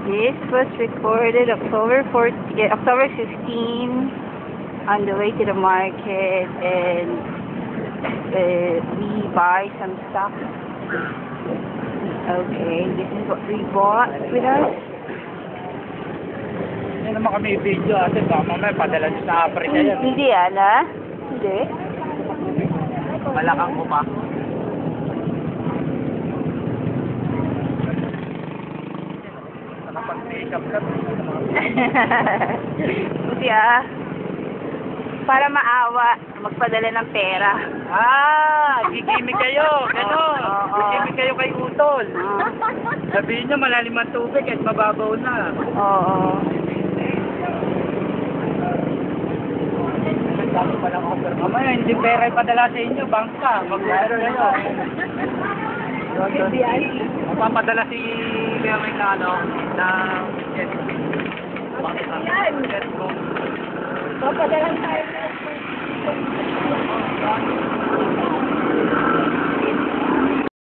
This was recorded October 15 on the way to the market, and we buy some stuff. Okay, this is what we bought with us. Hindi naman kami video ate, baka mamaya padala nyo sa Africa yan. Hindi yan, ha? Hindi. Malakang ko pa. Nakapag-makeup ka. Buti para maawa, magpadala ng pera. Gigimik kayo, gano'n. Gigimik kayo kay Utol. Sabihin nyo, malalim ang tubig at mababaw na. Oo. Dami pa lang offer. Mamaya, hindi pera ipadala sa inyo, bangka. Mag-offer kayo. Mapapadala si Merwin na Papadala tayo.